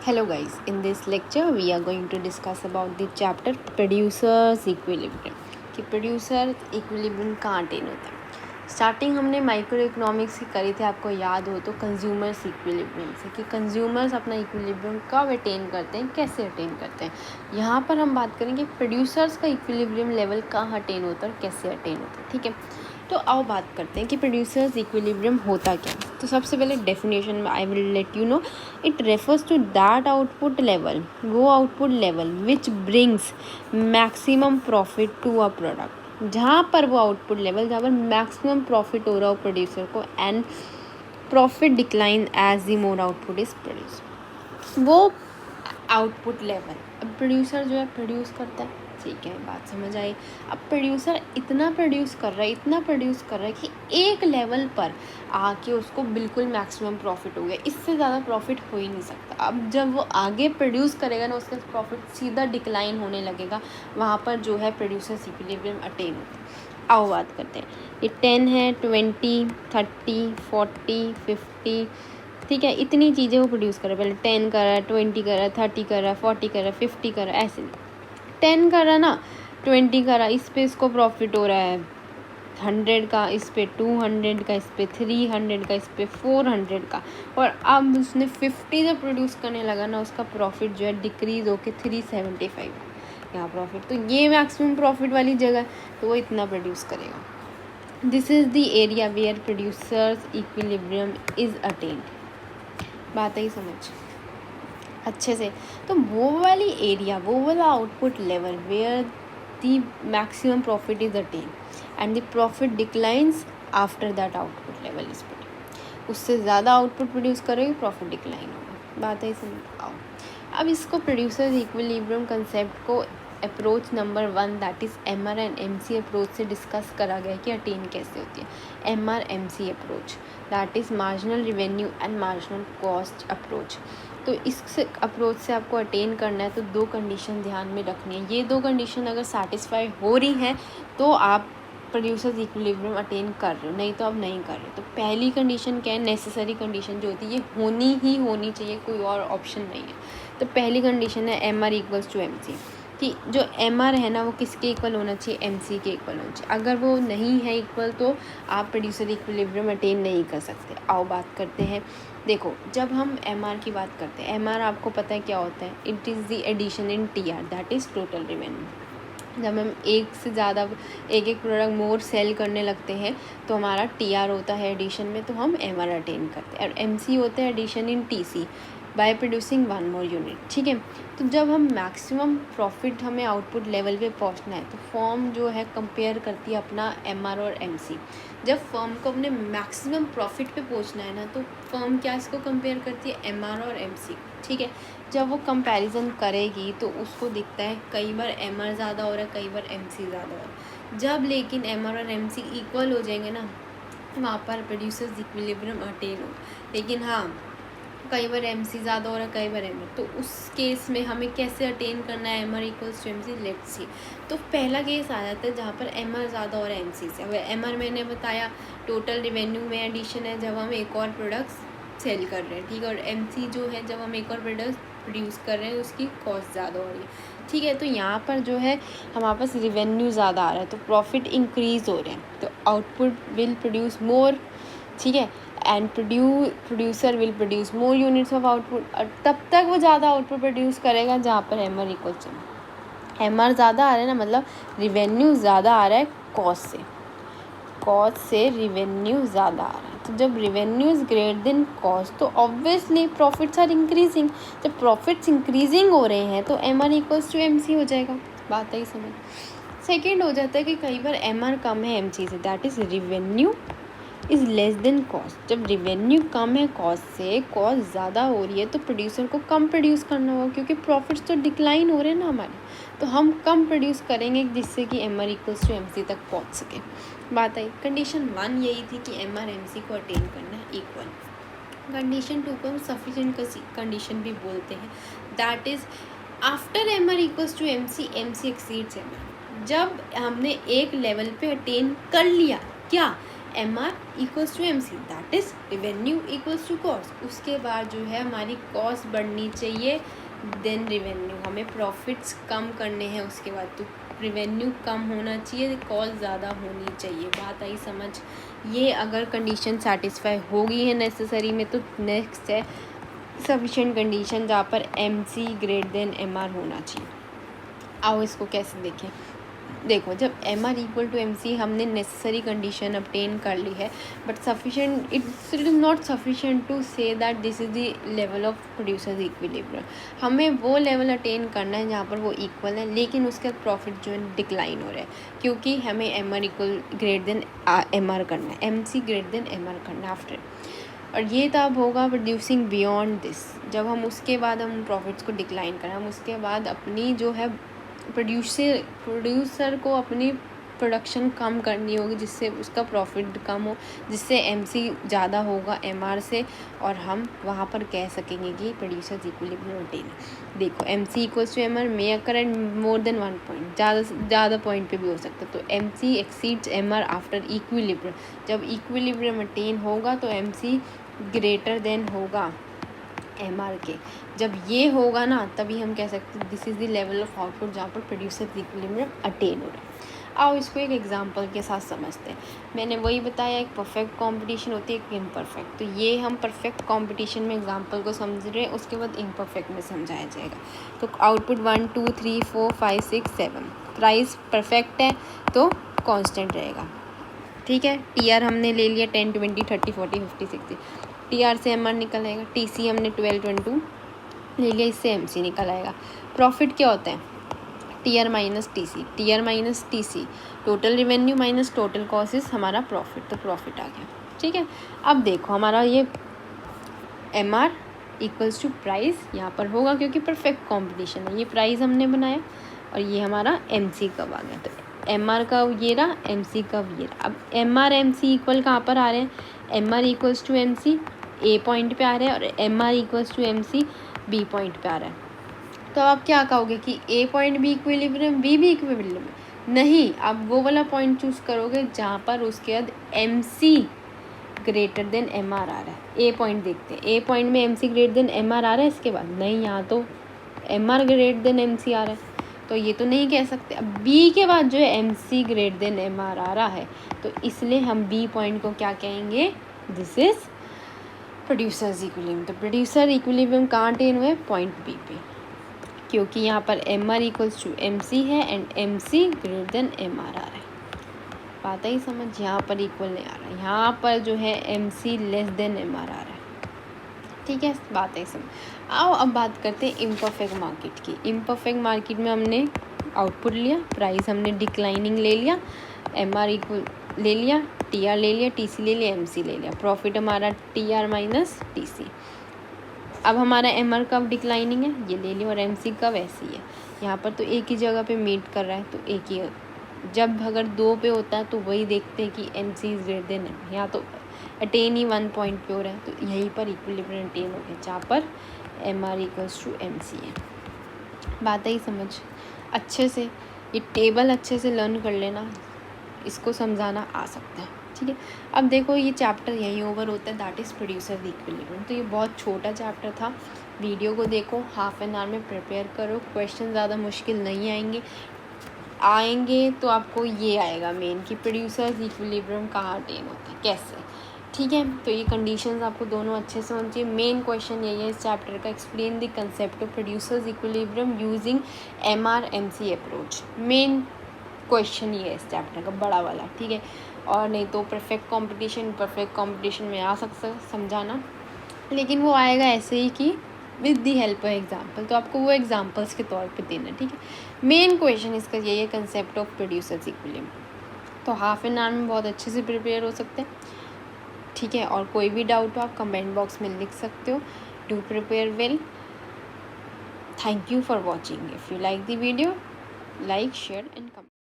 Hello guys, in this lecture we are going to discuss about the chapter Producers Equilibrium कि producer equilibrium कहाँ attain होता है। Starting हमने micro economics की करी थी, आपको याद हो तो कंज्यूमर्स इक्विलिब्रियम से कि कंज्यूमर्स अपना इक्विलिब्रियम कब अटेन करते हैं, कैसे अटेन करते हैं। यहाँ पर हम बात करेंगे प्रोड्यूसर्स का इक्विलिब्रियम लेवल कहाँ अटेन होता है और कैसे अटेन होता है। ठीक है, तो आओ बात करते हैं कि प्रोड्यूसर्स इक्विलिब्रियम होता क्या है। तो सबसे पहले डेफिनेशन में I will let you know it refers to that output level, वो output level which brings maximum profit to a product, जहाँ पर वो आउटपुट लेवल जहाँ पर मैक्सिमम प्रॉफिट हो रहा हो प्रोड्यूसर को, and profit decline as the more output is produce. वो आउटपुट लेवल, अब प्रोड्यूसर जो है प्रोड्यूस करता है, ठीक है, बात समझ आई। अब प्रोड्यूसर इतना प्रोड्यूस कर रहा है कि एक लेवल पर आके उसको बिल्कुल मैक्सिमम प्रॉफिट हो गया, इससे ज़्यादा प्रॉफिट हो ही नहीं सकता। अब जब वो आगे प्रोड्यूस करेगा ना, उसका प्रॉफिट सीधा डिक्लाइन होने लगेगा, वहाँ पर जो है प्रोड्यूसर इक्विलिब्रियम अटेन होता है। आओ बात करते हैं, ये 10 है, 20, 30, 40, 50, ठीक है, इतनी चीज़ें वो प्रोड्यूस कर रहा है। पहले 10 कर रहा है, 20 कर रहा है, 30 कर रहा है, 40 कर रहा है, 50 कर रहा है, ऐसे 10 कर रहा है ना, 20 कर रहा है, इस पे इसको प्रॉफिट हो रहा है 100 का, इस पे 200 का, इस पे 300 का, इस पे 400 का, और अब उसने 50 जब प्रोड्यूस करने लगा ना, उसका प्रॉफिट जो है डिक्रीज होके 375 यहाँ प्रॉफिट। तो ये मैक्सिमम प्रॉफिट वाली जगह है, तो वो इतना प्रोड्यूस करेगा। This is the area where producers equilibrium is attend. बात ही समझ अच्छे से। तो वो वाली एरिया, वो वाला output level where the maximum profit is attain and the profit declines after that output level is produce. उससे ज़्यादा आउटपुट प्रोड्यूस करोगे, प्रॉफिट डिक्लाइन होगा। बात है समझ आओ। अब इसको प्रोड्यूसर्स इक्विलिब्रियम कंसेप्ट को approach number 1 that is MR and MC approach से डिस्कस करा गया कि अटेन कैसे होती है। MR MC approach that is marginal revenue and marginal cost approach. तो इस अप्रोच से आपको अटेन करना है तो 2 कंडीशन ध्यान में रखनी है। ये 2 कंडीशन अगर सेटिस्फाई हो रही हैं तो आप प्रोड्यूसर्स इक्विलिब्रियम अटेन कर रहे हो, नहीं तो आप नहीं कर रहे। तो पहली कंडीशन क्या है, नेसेसरी कंडीशन जो होती है, ये होनी ही होनी चाहिए, कोई और ऑप्शन नहीं है। तो पहली कंडीशन है MR इक्वल्स टू MC, कि जो MR है ना वो किसके इक्वल होना चाहिए, MC के इक्वल होना चाहिए। अगर वो नहीं है इक्वल तो आप प्रोड्यूसर इक्विलिब्रियम अटेन नहीं कर सकते। आओ बात करते हैं। देखो, जब हम MR की बात करते हैं, MR आपको पता है क्या होता है, it is the addition in TR that is total revenue. जब हम एक से ज़्यादा एक प्रोडक्ट मोर सेल करने लगते हैं तो हमारा TR होता है एडिशन में, तो हम MR अटेन करते हैं। और MC होता है addition in TC by producing 1 more unit. ठीक है, तो जब हम मैक्सिमम प्रॉफिट, हमें आउटपुट लेवल पे पहुंचना है, तो फर्म जो है कंपेयर करती है अपना MR और MC। जब फर्म को अपने मैक्सिमम प्रॉफिट पे पहुंचना है ना, तो फर्म क्या इसको कंपेयर करती है, MR और MC। ठीक है, जब वो कंपैरिजन करेगी तो उसको दिखता है कई बार MR ज़्यादा हो रहा है, कई बार MC ज़्यादा हो रहा है। जब लेकिन MR और MC इक्वल हो जाएंगे ना, वहाँ पर प्रोड्यूसर्स इक्विलिब्रियम अटेन हो। लेकिन हाँ, कई बार MC ज़्यादा हो रहा है, कई बार MR, तो उस केस में हमें कैसे अटेन करना है MR equals to MC, let's see. तो पहला केस आ जाता है जहाँ पर MR ज़्यादा हो रहा है MC से। अब MR मैंने बताया टोटल रिवेन्यू में एडिशन है, जब हम एक और प्रोडक्ट्स सेल कर रहे हैं, ठीक है, और MC जो है जब हम एक और प्रोडक्ट प्रोड्यूस कर रहे हैं, उसकी कॉस्ट ज़्यादा हो रही है। ठीक है, तो यहाँ पर जो है हमारे पास रिवेन्यू ज़्यादा आ रहा है, तो प्रॉफिट इंक्रीज़ हो रहे हैं, तो आउटपुट विल प्रोड्यूस मोर। ठीक है, and producer will produce more units of output, और तब तक वो ज़्यादा आउटपुट प्रोड्यूस करेगा जहाँ पर MR इक्वल टू MR ज़्यादा आ रहा है ना, मतलब रिवेन्यू ज़्यादा आ रहा है कॉस्ट से रिवेन्यू ज़्यादा आ रहा है। तो जब revenue is greater than cost तो ऑब्वियसली प्रॉफिट्स आर इंक्रीजिंग। जब प्रॉफिट्स इंक्रीजिंग हो रहे हैं तो MR इक्वल्स टू MC हो जाएगा। बात आई समझ। सेकेंड हो जाता है कि कई बार MR कम है MC से, that is revenue is less than cost. जब रिवेन्यू कम है कॉस्ट से, कॉस्ट ज़्यादा हो रही है, तो प्रोड्यूसर को कम प्रोड्यूस करना होगा, क्योंकि प्रॉफिट्स तो डिक्लाइन हो रहे हैं ना हमारे, तो हम कम प्रोड्यूस करेंगे जिससे कि MR इक्वल्स टू MC तक पहुंच सके। बात आई। कंडीशन 1 यही थी कि MR MC को अटेन करना है इक्वल। कंडीशन 2 को हम सफिशिएंट कंडीशन भी बोलते हैं, that is after MR equals to MC, MC exceeds MR। जब हमने एक लेवल पे अटेन कर लिया क्या, M R equals to M C, that is revenue equals to cost. उसके बाद जो है हमारी कॉस्ट बढ़नी चाहिए, देन रिवेन्यू। हमें प्रॉफिट्स कम करने हैं उसके बाद, तो रिवेन्यू कम होना चाहिए, कॉस्ट ज़्यादा होनी चाहिए। बात आई समझ? ये अगर कंडीशन सेटिस्फाई हो गई है नेसेसरी में, तो नेक्स्ट है सफिशिएंट कंडीशन, जहाँ पर M C greater than M R होना चाहिए। आओ इसको कैसे देखें। देखो, जब M R equal to M C हमने नेसेसरी कंडीशन obtain कर ली है, but sufficient, it is not sufficient to say that this is the level of producers equilibrium. हमें वो लेवल अटेन करना है जहाँ पर वो इक्वल है, लेकिन उसके बाद प्रॉफिट जो है डिक्लाइन हो रहा है, क्योंकि हमें M R equal greater than M R करना है, M C greater than M R करना है आफ्टर। और ये तब होगा प्रोड्यूसिंग बियॉन्ड दिस, जब हम उसके बाद हम प्रॉफिट्स को डिक्लाइन करें, हम उसके बाद अपनी जो है प्रोड्यूसर को अपनी प्रोडक्शन कम करनी होगी, जिससे उसका प्रॉफिट कम हो, जिससे एमसी ज़्यादा होगा एमआर से, और हम वहाँ पर कह सकेंगे कि प्रोड्यूसर्स इक्विलिब्रियम मेंटेन। देखो, MC equals to MR may occur at more than 1 point, ज़्यादा पॉइंट पे भी हो सकता है। तो MC exceeds MR after equilibrium, जब इक्विलिब्रियम मेंटेन होगा तो एमसी ग्रेटर देन होगा एम आर के। जब ये होगा ना, तभी हम कह सकते हैं this is the level of output जहाँ पर प्रोड्यूसर इक्विलिब्रियम अटेन हो रहा है। आओ इसको एक एग्जांपल के साथ समझते हैं। मैंने वही बताया, एक परफेक्ट कंपटीशन होती है, एक इम्परफेक्ट। तो ये हम परफेक्ट कंपटीशन में एग्जांपल को समझ रहे हैं, उसके बाद इम्परफेक्ट में समझाया जाएगा। तो आउटपुट 1 2 3 4 5 6 7, प्राइस परफेक्ट है तो कांस्टेंट रहेगा, ठीक है। टी आर हमने ले लिया 10 20 30 40 50 60, टी आर से एम आर निकल आएगा। टी सी हमने 12 22 ले लिया, इससे एम सी निकल आएगा। प्रॉफिट क्या होता है? T R minus T C, T R minus T C, total revenue minus total cost is हमारा प्रॉफिट, तो प्रॉफिट आ गया, ठीक है। अब देखो हमारा ये M R equals to price यहाँ पर होगा, क्योंकि परफेक्ट कॉम्पिटिशन है। ये प्राइस हमने बनाया और ये हमारा एम सी कब आ गया, तो एम आर का ये रहा, एम सी का ये रहा। अब M R M C equal कहाँ पर आ रहे हैं? M R equals to M C A point पे आ रहे हैं, और M R equals to M C B point पे आ रहा है। तो आप क्या कहोगे कि ए पॉइंट भी इक्विलिब्रियम, बी भी इक्विलिब्रियम? नहीं, आप वो वाला पॉइंट चूज़ करोगे जहाँ पर उसके बाद M C greater than M R आ रहा है। ए पॉइंट देखते हैं, ए पॉइंट में M C greater than M R आ रहा है, इसके बाद नहीं, यहाँ तो M R greater than M C आ रहा है, तो ये तो नहीं कह सकते। अब बी के बाद जो है M C greater than M R आ रहा है, तो इसलिए हम बी पॉइंट को क्या कहेंगे? This is producer's equilibrium. तो प्रोड्यूसर इक्विलिब्रियम कहाँ अटेन हुए? पॉइंट बी पे, क्योंकि यहाँ पर M R equals to M C है and M C greater than M R आ रहा है। बात ही समझ, यहाँ पर इक्वल नहीं आ रहा है, यहाँ पर जो है M C less than M R आ रहा है, ठीक है। बात ही समझ। आओ अब बात करते हैं इम्परफेक्ट मार्केट की। इम्परफेक्ट मार्केट में हमने आउटपुट लिया, प्राइस हमने डिक्लाइनिंग ले लिया, एम आर इक्वल ले लिया, टी आर ले लिया, टी सी ले लिया, एम सी ले लिया। प्रॉफिट हमारा T R minus T C. अब हमारा एम आर कब डिक्लाइनिंग है, ये ले लिया, और एम सी कब ऐसी है। यहाँ पर तो एक ही जगह पे मीट कर रहा है, तो एक ही, जब अगर 2 पे होता है तो वही देखते हैं कि M C is greater than M. यहाँ तो अटेन ही 1 पॉइंट पे हो रहा है, तो यहीं पर इक्विलिब्रियम अटेन हो गया, जहाँ पर M R equals to M C है। बात ही समझ अच्छे से, ये टेबल अच्छे से लर्न कर लेना, इसको समझाना आ सकता है, ठीक है। अब देखो ये चैप्टर यहीं ओवर होता है, दैट इज़ प्रोड्यूसर इक्विलिब्रियम। तो ये बहुत छोटा चैप्टर था, वीडियो को देखो, हाफ एन आवर में प्रिपेयर करो, क्वेश्चन ज़्यादा मुश्किल नहीं आएंगे तो आपको ये आएगा मेन कि प्रोड्यूसर्स इक्विलिब्रियम कहाँ अटेन होता है, कैसे, ठीक है। तो ये कंडीशंस आपको दोनों अच्छे से होनी चाहिए। मेन क्वेश्चन यही है इस चैप्टर का, explain the concept of producers equilibrium using M R M C approach. Main question ये है इस चैप्टर का, बड़ा वाला, ठीक है। और नहीं तो परफेक्ट कंपटीशन में आ सकता समझाना, लेकिन वो आएगा ऐसे ही कि with the help of example, तो आपको वो एग्जाम्पल्स के तौर पे देना, ठीक है। मेन क्वेश्चन इसका यही है, कंसेप्ट ऑफ प्रोड्यूसर्स इक्विलिब्रियम। तो हाफ एन आवर में बहुत अच्छे से प्रिपेयर हो सकते हैं, ठीक है। और कोई भी डाउट हो आप कमेंट बॉक्स में लिख सकते हो। Do prepare well. Thank you for watching. If you like the video, like, share and comment.